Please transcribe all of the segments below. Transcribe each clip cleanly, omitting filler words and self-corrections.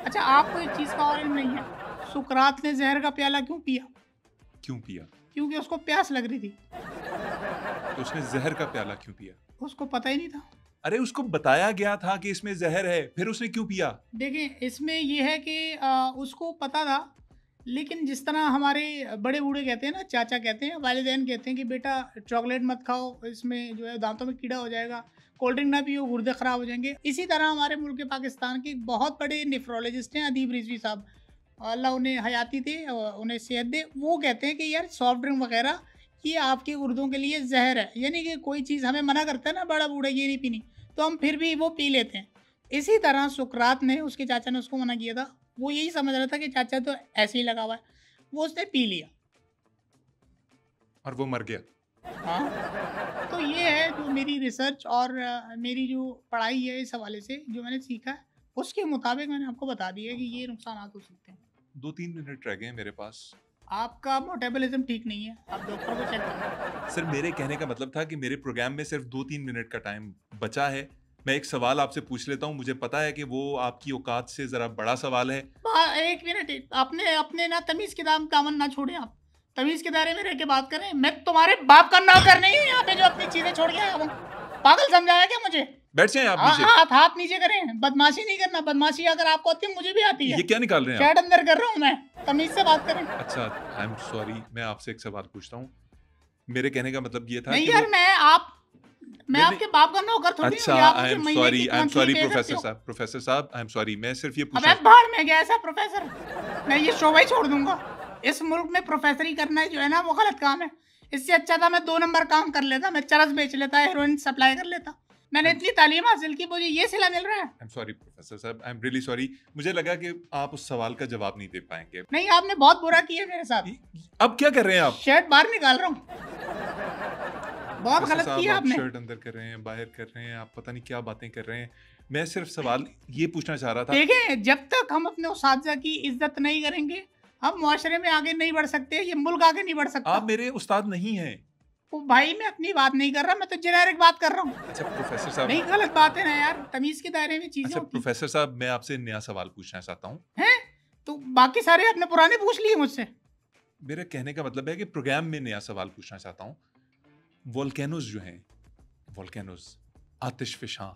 अच्छा, आपको एक चीज का और इल्म नहीं है, सुकरात ने जहर का प्याला क्यों पिया? क्यों पिया? क्योंकि उसको प्यास लग रही थी। तो उसने जहर का प्याला क्यों पिया? उसको पता ही नहीं था। अरे उसको बताया गया था कि इसमें जहर है, फिर उसने क्यों पिया? देखिए, इसमें ये है कि उसको पता था, लेकिन जिस तरह हमारे बड़े बूढ़े कहते हैं ना, चाचा कहते हैं, वालिदैन कहते हैं कि बेटा चॉकलेट मत खाओ, इसमें जो है दांतों में कीड़ा हो जाएगा, कोल्ड ड्रिंक ना पियो, गुर्दे ख़राब हो जाएंगे। इसी तरह हमारे मुल्क पाकिस्तान के एक बहुत बड़े नेफ्रोलॉजिस्ट हैं अदीब रिजवी साहब, अल्लाह उन्हें हयाती दे और उन्हें सेहत दे। वो कहते हैं कि यार सॉफ्ट ड्रिंक वगैरह ये आपके गुर्दों के लिए जहर है, यानी कि कोई चीज़ हमें मना करता है ना बड़ा बूढ़ा ये नहीं पीनी, तो हम फिर भी वो पी लेते हैं। इसी तरह सुकरात ने, उसके चाचा ने उसको मना किया था, वो यही समझ रहा था कि चाचा तो ऐसे ही लगा हुआ है, वो उसने पी लिया। और वो मर गया। हाँ, तो ये है जो मेरी रिसर्च और मेरी जो पढ़ाई है इस हवाले से जो मैंने सीखा है, उसके मुताबिक मैंने आपको बता दिया कि ये नुकसान हो सकते हैं। 2-3 मिनट रह गए हैं मेरे पास। आपका मेटाबॉलिज्म ठीक नहीं है, आप डॉक्टर को चेक करें। सर मेरे कहने का मतलब था कि मेरे प्रोग्राम में सिर्फ 2-3 मिनट का टाइम बचा है। मैं एक सवाल आपसे पूछ लेता हूँ, मुझे पता है कि वो आपकी औकात से ज़रा बड़ा सवाल है। एक मिनट, अपने अपने ना तमीज़ के दामन ना छोड़ें आप, तमीज़ के दायरे में रह के बात करें। मैं तुम्हारे बाप का नौकर नहीं हूँ यहाँ पे जो अपनी चीज़ें छोड़ के आया हूँ। पागल समझाया क्या मुझे? बैठ जाएं आप नीचे। हाथ हाथ नीचे करें, बदमाशी नहीं करना। बदमाशी अगर आपको आती है मुझे भी आती है। ये क्या निकाल रहे हैं आप? शर्ट अंदर कर रहा हूँ मैं, तमीज़ से बात करें। अच्छा, आई एम सॉरी, मैं आपसे एक सवाल पूछता हूँ। मेरे कहने का मतलब ये था नहीं कि यार, मैं आपके बाप का नौकर थोड़ी अच्छा, हूँ। आई एम सॉरी प्रोफेसर साहब, आई एम सॉरी, मैं सिर्फ ये पूछ अबे रहा भाड़ में गया ऐसा प्रोफेसर, मैं ये शोभा ही छोड़ दूंगा। इस मुल्क में प्रोफेसरी करना जो है ना वो गलत काम है। इससे अच्छा था मैं 2 नंबर काम कर लेता, मैं चरस बेच लेता, हेरोइन सप्लाई कर लेता। मैंने इतनी तालीम हासिल की, मुझे ये सिला मिल रहा है। आई एम सॉरी प्रोफेसर साहब, आई एम रियली सॉरी। मुझे लगा कि आप उस सवाल का जवाब नहीं दे पाएंगे। नहीं, आपने बहुत बुरा किया मेरे साथ। अब क्या कर रहे हैं आप? शर्ट बाहर निकाल रहा हूँ, बहुत गलत किया आपने। शर्ट अंदर कर रहे हैं, बाहर कर रहे हैं, आप पता नहीं क्या बातें कर रहे हैं। मैं सिर्फ सवाल ये पूछना चाह रहा था। देखिए, जब तक हम अपने उस्ताद की इज्जत नहीं करेंगे, हम मुआशरे में आगे नहीं बढ़ सकते, ये मुल्क आगे नहीं बढ़ सकता। आप मेरे उस्ताद नहीं हैं। वो भाई, मैं अपनी बात नहीं कर रहा, मैं तो जेनेरिक बात कर रहा हूँ। अच्छा प्रोफेसर साहब, नहीं, गलत बात है ना यार, तमीज के दायरे में चीजें अच्छा होती हैं। प्रोफेसर साहब, मैं आपसे नया सवाल पूछना चाहता हूँ। हैं? तो बाकी सारे आपने पुराने पूछ लिए मुझसे। मेरा कहने का मतलब है कि प्रोग्राम में नया सवाल पूछना चाहता हूँ। वोल्केनोज जो हैं, वोल्केनोज, आतिशफशां,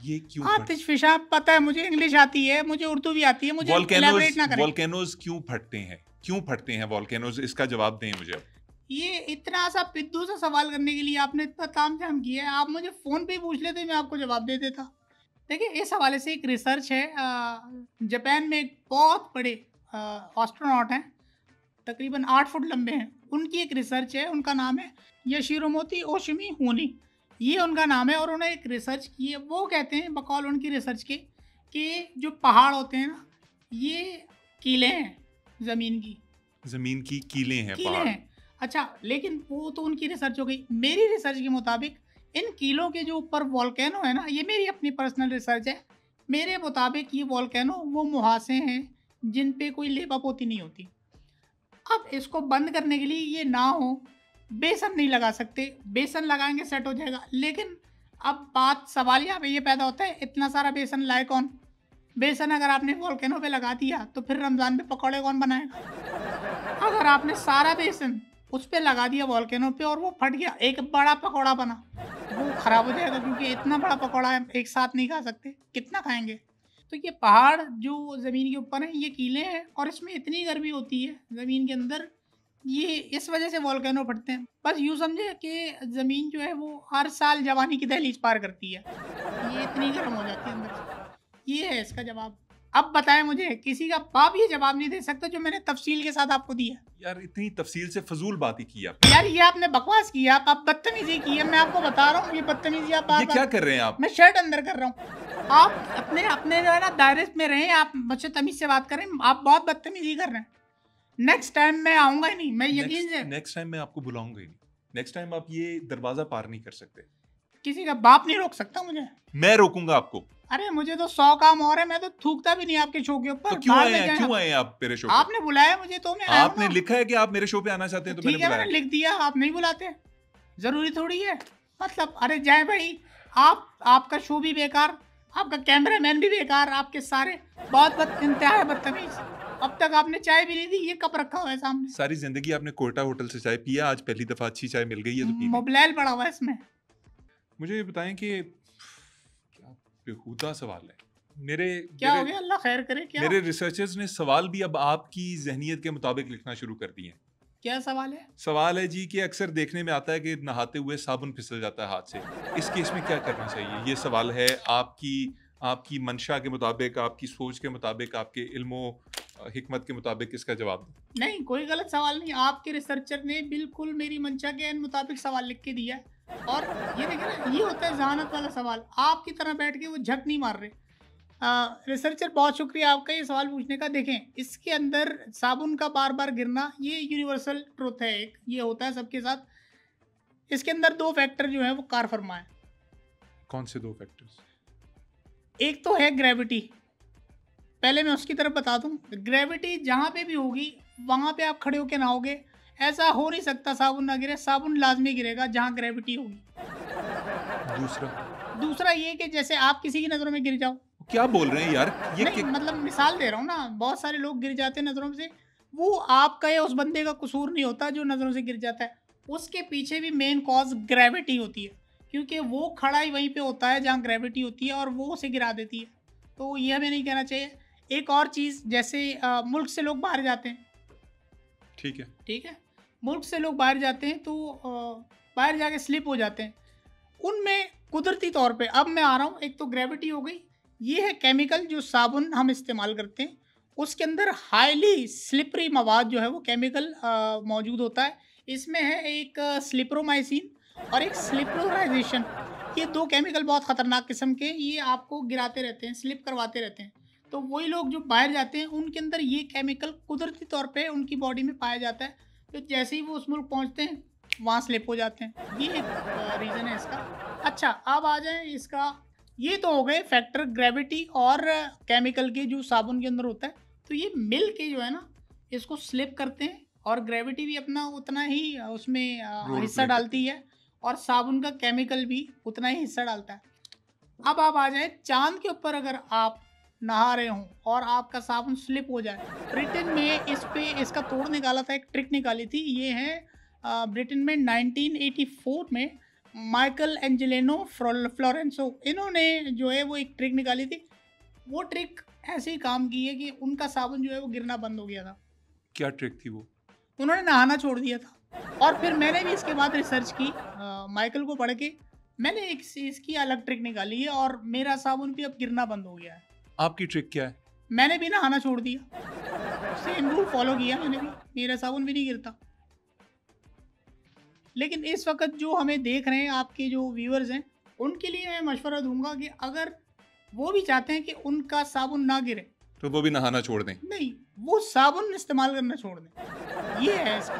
ये क्यों आतिशफशां? पता है मुझे, इंग्लिश आती है, मुझे उर्दू भी आती है, मुझे इलैबोरेट ना करें। वोल्केनोज क्यों फटते हैं? क्यों फटते हैं वोल्केनोज? इसका जवाब दें मुझे। ये इतना सा पिद्दू सा सवाल करने के लिए आपने इतना तामझाम किया है। आप मुझे फोन पे पूछ लेते, मैं आपको जवाब दे देता। देखिए, इस हवाले से एक रिसर्च है, जापान में एक बहुत बड़े एस्ट्रोनॉट हैं, तकरीबन 8 फुट लंबे हैं। उनकी एक रिसर्च है, उनका नाम है यशिरोमोती ओशिमी होनी, ये उनका नाम है। और उन्होंने एक रिसर्च की है, वो कहते हैं बकौल उनकी रिसर्च के कि जो पहाड़ होते हैं ना, ये कीले हैं, ज़मीन की कीले हैं, पहाड़। अच्छा, लेकिन वो तो उनकी रिसर्च हो गई। मेरी रिसर्च के मुताबिक इन कीलों के जो ऊपर वोल्केनो है ना, ये मेरी अपनी पर्सनल रिसर्च है, मेरे मुताबिक ये वोल्केनो वो मुहासे हैं जिन पे कोई लेपा पोती नहीं होती। अब इसको बंद करने के लिए ये ना हो, बेसन नहीं लगा सकते, बेसन लगाएंगे सेट हो जाएगा। लेकिन अब बात सवाल यहाँ पे ये पैदा होता है, इतना सारा बेसन लाए कौन? बेसन अगर आपने वोल्केनो पे लगा दिया तो फिर रमज़ान पे पकौड़े कौन बनाएगा? अगर आपने सारा बेसन उस पे लगा दिया वोल्केनो पे और वो फट गया, एक बड़ा पकौड़ा बना, वो खराब हो जाएगा, क्योंकि इतना बड़ा पकौड़ा एक साथ नहीं खा सकते, कितना खाएंगे? तो ये पहाड़ जो ज़मीन के ऊपर हैं, ये कीले हैं और इसमें इतनी गर्मी होती है ज़मीन के अंदर, ये इस वजह से वोल्केनो फटते हैं। बस यूँ समझे कि ज़मीन जो है वो हर साल जवानी की दहलीज पार करती है, ये इतनी गर्म हो जाती है अंदर से। ये है इसका जवाब। अब बताएं मुझे, किसी का बाप ये जवाब नहीं दे सकता जो मैंने तफसील के साथ आपको दिया। यार इतनी तफसील से फजूल बात ही की आपने। यार ये आपने बकवास किया, आप बदतमीजी की है, मैं आपको बता रहा हूँ, ये बदतमीजी आप ये क्या कर रहे हैं आप? मैं शर्ट अंदर कर रहा हूँ। आप अपने अपने जो है ना दायरे में रहें, आप मुझसे तमीज से बात करें, आप बहुत बदतमीजी कर रहे हैं। नेक्स्ट टाइम मैं आऊंगा ही नहीं, मैं यकीन से। नेक्स्ट टाइम मैं आपको बुलाऊंगा ही नहीं। नेक्स्ट टाइम आप ये दरवाजा पार नहीं कर सकते। किसी का बाप नहीं रोक सकता मुझे। मैं रोकूंगा आपको। अरे मुझे तो 100 काम और है, मैं तो थूकता भी नहीं आपके शो के ऊपर। तो क्यों आए आप मेरे शो पे? आपने बुलाया मुझे तो मैं आया। आपने लिखा है कि आप मेरे शो पे आना चाहते हैं तो मैंने बुलाया। मैंने लिख दिया, आप नहीं बुलाते, जरूरी थोड़ी है। मतलब अरे जाए भाई, आपका शो भी बेकार, आपका कैमरामैन भी बेकार, आपके सारे बहुत इंतहा बदतमीज। अब तक आपने चाय भी नहीं दी, ये कप रखा हुआ है सामने। सारी जिंदगी आपने कोयटा होटल से चाय पिया, आज पहली दफा अच्छी चाय मिल गई है तो पी ली। मोबाइल पड़ा हुआ है इसमें। मुझे ये बताएं कि क्या बेहुदा सवाल है। मेरे क्या हो मेरे गया, अल्लाह खैर करे। क्या मेरे रिसर्चर्स ने सवाल भी अब आपकी जहनियत के मुताबिक लिखना शुरू कर दिए हैं। क्या सवाल है? सवाल है जी कि अक्सर देखने में आता है कि नहाते हुए साबुन फिसल जाता है हाथ से। इस केस में क्या करना चाहिए? ये सवाल है आपकी आपकी मंशा के मुताबिक, आपकी सोच के मुताबिक, आपके इल्मो हिकमत के मुताबिक इसका जवाब दो। नहीं, कोई गलत सवाल नहीं। आपके रिसर्चर ने बिल्कुल मेरी मंशा के मुताबिक सवाल लिख के दिया है। और ये देखिए ना, ये होता है जहानत वाला सवाल। आपकी तरह बैठ के वो झक नहीं मार रहे। रिसर्चर बहुत शुक्रिया आपका ये सवाल पूछने का। देखें, इसके अंदर साबुन का बार बार गिरना ये यूनिवर्सल ट्रुथ है, एक ये होता है सबके साथ। इसके अंदर दो फैक्टर जो है वो कार फरमा है। कौन से दो फैक्टर्स? एक तो है ग्रेविटी। पहले मैं उसकी तरफ बता दूं, ग्रेविटी जहाँ पे भी होगी वहाँ पे आप खड़े होके नहाओगे। ऐसा हो नहीं सकता साबुन ना गिरे, साबुन लाजमी गिरेगा जहाँ ग्रेविटी होगी। दूसरा ये कि जैसे आप किसी की नज़रों में गिर जाओ। क्या बोल रहे हैं यार? ये नहीं, मतलब मिसाल दे रहा हूँ ना, बहुत सारे लोग गिर जाते हैं नज़रों से। वो आपका या उस बंदे का कसूर नहीं होता जो नज़रों से गिर जाता है। उसके पीछे भी मेन कॉज ग्रेविटी होती है, क्योंकि वो खड़ा ही वहीं पे होता है जहाँ ग्रेविटी होती है और वो उसे गिरा देती है। तो ये हमें नहीं कहना चाहिए। एक और चीज़, जैसे मुल्क से लोग बाहर जाते हैं। ठीक है, मुल्क से लोग बाहर जाते हैं तो बाहर जाके स्लिप हो जाते हैं। उनमें कुदरती तौर पे, अब मैं आ रहा हूँ, एक तो ग्रेविटी हो गई, ये है केमिकल जो साबुन हम इस्तेमाल करते हैं उसके अंदर हाईली स्लिपरी मवाद जो है वो केमिकल मौजूद होता है। इसमें है एक स्लिप्रोमाइसिन और एक स्लिप्रोराइजेशन। ये दो केमिकल बहुत ख़तरनाक किस्म के, ये आपको गिराते रहते हैं, स्लिप करवाते रहते हैं। तो वही लोग जो बाहर जाते हैं उनके अंदर ये केमिकल कुदरती तौर पे उनकी बॉडी में पाया जाता है। तो जैसे ही वो उस मुल्क पहुँचते हैं वहाँ स्लिप हो जाते हैं। ये एक रीज़न है इसका। अच्छा, अब आ जाए इसका, ये तो हो गए फैक्टर ग्रेविटी और केमिकल के जो साबुन के अंदर होता है। तो ये मिल के जो है ना इसको स्लिप करते हैं और ग्रेविटी भी अपना उतना ही उसमें हिस्सा डालती है और साबुन का केमिकल भी उतना ही हिस्सा डालता है। अब आप आ जाए चांद के ऊपर, अगर आप नहा रहे हों और आपका साबुन स्लिप हो जाए। ब्रिटेन में इस पे इसका तोड़ निकाला था, एक ट्रिक निकाली थी। ये है ब्रिटेन में 1984 में माइकल एंजेलिनो फ्लोरेंसो, इन्होंने जो है वो एक ट्रिक निकाली थी। वो ट्रिक ऐसे ही काम की है कि उनका साबुन जो है वो गिरना बंद हो गया था। क्या ट्रिक थी वो? उन्होंने नहाना छोड़ दिया था। और फिर मैंने भी इसके बाद रिसर्च की, माइकल को पढ़ के मैंने एक इसकी अलग ट्रिक निकाली है और मेरा साबुन भी अब गिरना बंद हो गया है। आपकी ट्रिक क्या है? मैंने भी नहाना छोड़ दिया, सेम रूल फॉलो किया मैंने भी, मेरा साबुन भी नहीं गिरता। लेकिन इस वक्त जो हमें देख रहे हैं, आपके जो व्यूअर्स हैं, उनके लिए मैं मशवरा दूंगा कि अगर वो भी चाहते हैं कि उनका साबुन ना गिरे तो वो भी नहाना छोड़ दें। नहीं, वो साबुन इस्तेमाल करना छोड़ दें। ये है इसका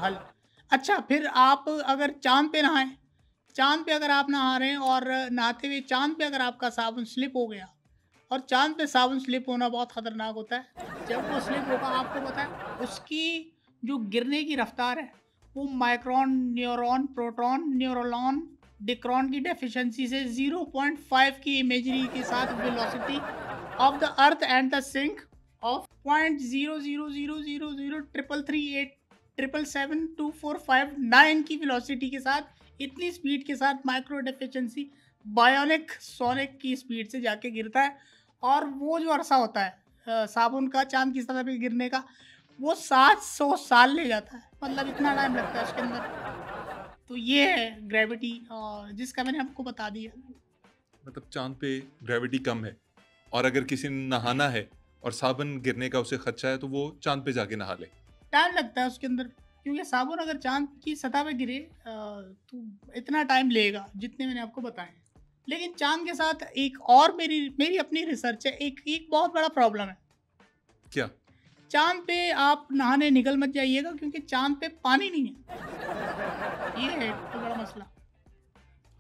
हल। अच्छा, फिर आप अगर चांद पे नहाएं, चांद पे अगर आप नहा रहे हैं और नहाते हुए चांद पे अगर आपका साबुन स्लिप हो गया, और चांद पे साबुन स्लिप होना बहुत ख़तरनाक होता है। जब वो स्लिप होगा, आपको पता है उसकी जो गिरने की रफ्तार है वो माइक्रोन, न्यूरॉन, प्रोटॉन, न्यूरोलॉन, डिक्रॉन की डेफिशिएंसी से 0.5 की इमेजरी के साथ velocity of the earth and the sink of 0.0000338777245 की वेलोसिटी के साथ, इतनी स्पीड के साथ माइक्रो डेफिशिएंसी बायोनिक सोनिक की स्पीड से जाके गिरता है। और वो जो अरसा होता है साबुन का चांद की सतह पे गिरने का, वो 700 साल ले जाता है। मतलब इतना टाइम लगता है उसके अंदर। तो ये है ग्रेविटी जिसका मैंने आपको बता दिया। मतलब चांद पे ग्रेविटी कम है और अगर किसी ने नहाना है और साबुन गिरने का उसे खदशा है तो वो चांद पे जाके नहा ले। टाइम लगता है उसके अंदर, क्योंकि साबुन अगर चांद की सतह पे गिरे तो इतना टाइम लेगा जितने मैंने आपको बताए। लेकिन चांद के साथ एक और मेरी अपनी रिसर्च है, एक बहुत बड़ा प्रॉब्लम है। क्या? चांद पे आप नहाने निकल मत जाइएगा, क्योंकि चांद पे पानी नहीं है। ये है तो बड़ा मसला।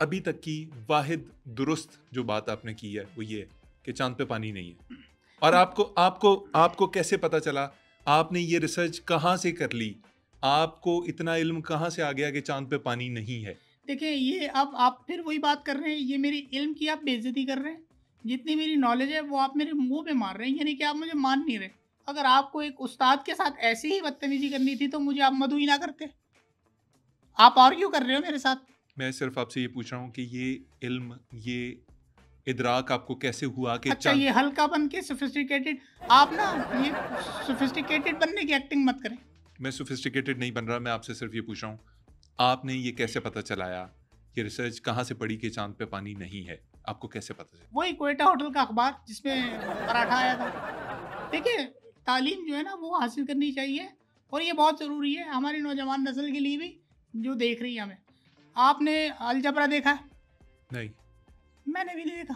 अभी तक की वाहिद दुरुस्त जो बात आपने की है वो ये है कि चांद पे पानी नहीं है। और आपको कैसे पता चला? आपने ये रिसर्च कहाँ से कर ली? आपको इतना इल्म कहाँ से आ गया कि चांद पे पानी नहीं है? देखिए, ये अब आप फिर वही बात कर रहे हैं, ये मेरी इल्म की आप बेइज्जती कर रहे हैं। जितनी मेरी नॉलेज है वो आप मेरे मुँह पे मार रहे हैं, यानी कि आप मुझे मान नहीं रहे। अगर आपको एक उस्ताद के साथ ऐसी ही बदतमीज़ी करनी थी तो मुझे आप मदऊ ही ना करते। आप आर्ग्यू कर रहे हो मेरे साथ। मैं सिर्फ आपसे ये पूछ रहा हूँ कि ये इल्म, ये इदराक आपको कैसे हुआ कि अच्छा, ये हल्का बन के सोफिस्टिकेटेड, आप ना ये सोफिस्टिकेटेड बनने की एक्टिंग मत करें। मैं सोफिस्टिकेटेड नहीं बन रहा, मैं आपसे सिर्फ ये पूछ रहा हूँ, आपने ये कैसे पता चलाया, ये रिसर्च कहाँ से पढ़ी कि चांद पे पानी नहीं है? आपको कैसे पता चला? वही क्वेटा होटल का अखबार जिसमें पराठा आया था। देखिए, तालीम जो है ना वो हासिल करनी चाहिए और ये बहुत ज़रूरी है हमारी नौजवान नस्ल के लिए भी, जो देख रही है हमें। आपने अलजबरा देखा है? नहीं। मैंने भी नहीं देखा।